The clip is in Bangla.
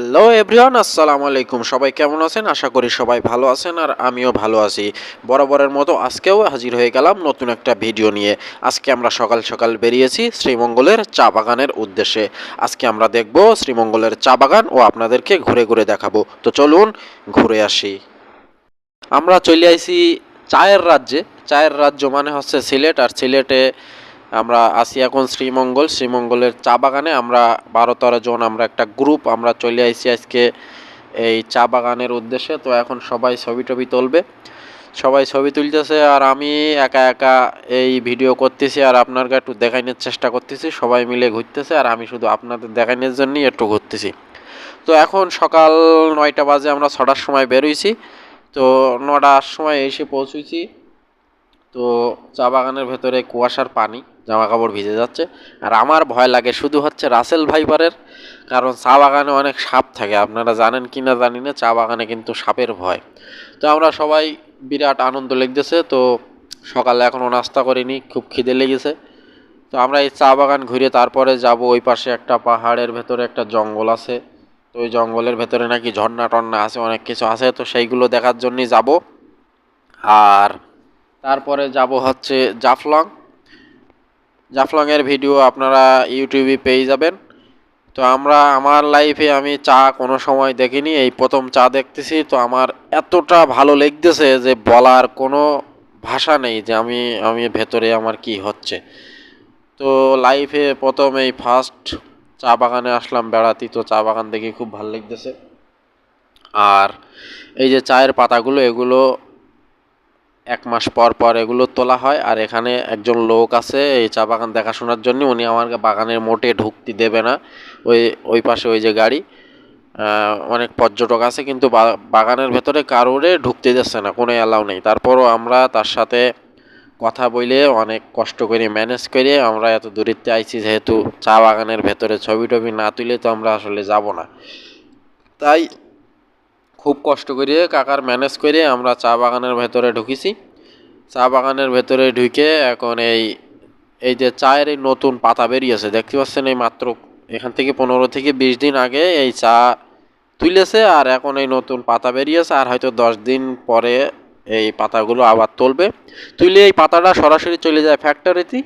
হ্যালো এভরিওয়ান, আসসালামু আলাইকুম। সবাই কেমন আছেন? আশা করি সবাই ভালো আছেন আর আমিও ভালো আছি। বরাবরের মতো আজকেও হাজির হয়ে গেলাম নতুন একটা ভিডিও নিয়ে। আজকে আমরা সকাল সকাল বেরিয়েছি শ্রীমঙ্গলের চা বাগানের উদ্দেশ্যে। আজকে আমরা দেখব শ্রীমঙ্গলের চা বাগান ও আপনাদেরকে ঘুরে ঘুরে দেখাবো। তো চলুন ঘুরে আসি। আমরা চলে আইছি চায়ের রাজ্যে। চায়ের রাজ্য মানে হচ্ছে সিলেট, আর সিলেটে আমরা আসি এখন শ্রীমঙ্গলের চা বাগানে। আমরা 12-13 জন, আমরা একটা গ্রুপ, আমরা চলে আইছি আজকে এই চা বাগানের উদ্দেশ্যে। তো এখন সবাই ছবি টবি তুলবে, সবাই ছবি তুলতেছে আর আমি একা একা এই ভিডিও করতেছি আর আপনাকে একটু দেখানোর চেষ্টা করতেছি। সবাই মিলে ঘুরতেছে আর আমি শুধু আপনাদের দেখানোর জন্যই একটু ঘুরতেছি। তো এখন সকাল 9টা বাজে, আমরা 6টার সময় বেরোইছি। তো 9টার সময় এসে পৌঁছেছি। তো চা বাগানের ভেতরে কুয়াশার পানি, জামা কাপড় ভিজে যাচ্ছে। আর আমার ভয় লাগে শুধু হচ্ছে রাসেল ভাইপারের, কারণ চা বাগানে অনেক সাপ থাকে। আপনারা জানেন কি না জানি না, চা বাগানে কিন্তু সাপের ভয়। তো আমরা সবাই বিরাট আনন্দ লেগেছে। তো সকালে এখনও নাস্তা করিনি, খুব খিদে লেগেছে। তো আমরা এই চা বাগান ঘুরে তারপরে যাব ওই পাশে একটা পাহাড়ের ভেতরে একটা জঙ্গল আছে। তো ওই জঙ্গলের ভেতরে নাকি ঝর্ণা টর্ণা আছে, অনেক কিছু আছে। তো সেইগুলো দেখার জন্যই যাব। আর তারপরে যাব হচ্ছে জাফলং। জাফলংয়ের ভিডিও আপনারা ইউটিউবে পেয়ে যাবেন। তো আমার লাইফে আমি চা কোনো সময় দেখিনি, এই প্রথম চা দেখতেছি। তো আমার এতটা ভালো লাগতেছে যে বলার কোনো ভাষা নেই যে আমি ভেতরে আমার কি হচ্ছে। তো লাইফে প্রথম এই ফার্স্ট চা বাগানে আসলাম বেড়াতে। তো চা বাগান দেখে খুব ভালো লাগতেছে। আর এই যে চায়ের পাতাগুলো, এগুলো 1 মাস পর পর এগুলো তোলা হয়। আর এখানে একজন লোক আছে এই চা বাগান দেখাশোনার জন্য, উনি আমার বাগানের মোটে ঢুকতে দেবে না। ওই পাশে ওই যে গাড়ি, অনেক পর্যটক আছে কিন্তু বাগানের ভেতরে কারোরে ঢুকতে দিচ্ছে না, কোনো অ্যালাউ নেই। তারপরও আমরা তার সাথে কথা বলে অনেক কষ্ট করে ম্যানেজ করে আমরা এত দূরিত্বে আইছি, যেহেতু চা বাগানের ভেতরে ছবি টবি না তুলে তো আমরা আসলে যাব না। তাই খুব কষ্ট করে কাকার ম্যানেজ করে আমরা চা বাগানের ভেতরে ঢুকেছি। চা বাগানের ভেতরে ঢুকে এখন এই যে চায়ের এই নতুন পাতা বেরিয়েছে দেখতে পাচ্ছেন, এই মাত্র এখান থেকে 15 থেকে 20 দিন আগে এই চা তুলেছে। আর এখন এই নতুন পাতা বেরিয়েছে, আর হয়তো 10 দিন পরে এই পাতাগুলো আবার তুলবে। তুলে এই পাতাটা সরাসরি চলে যায় ফ্যাক্টরিতে।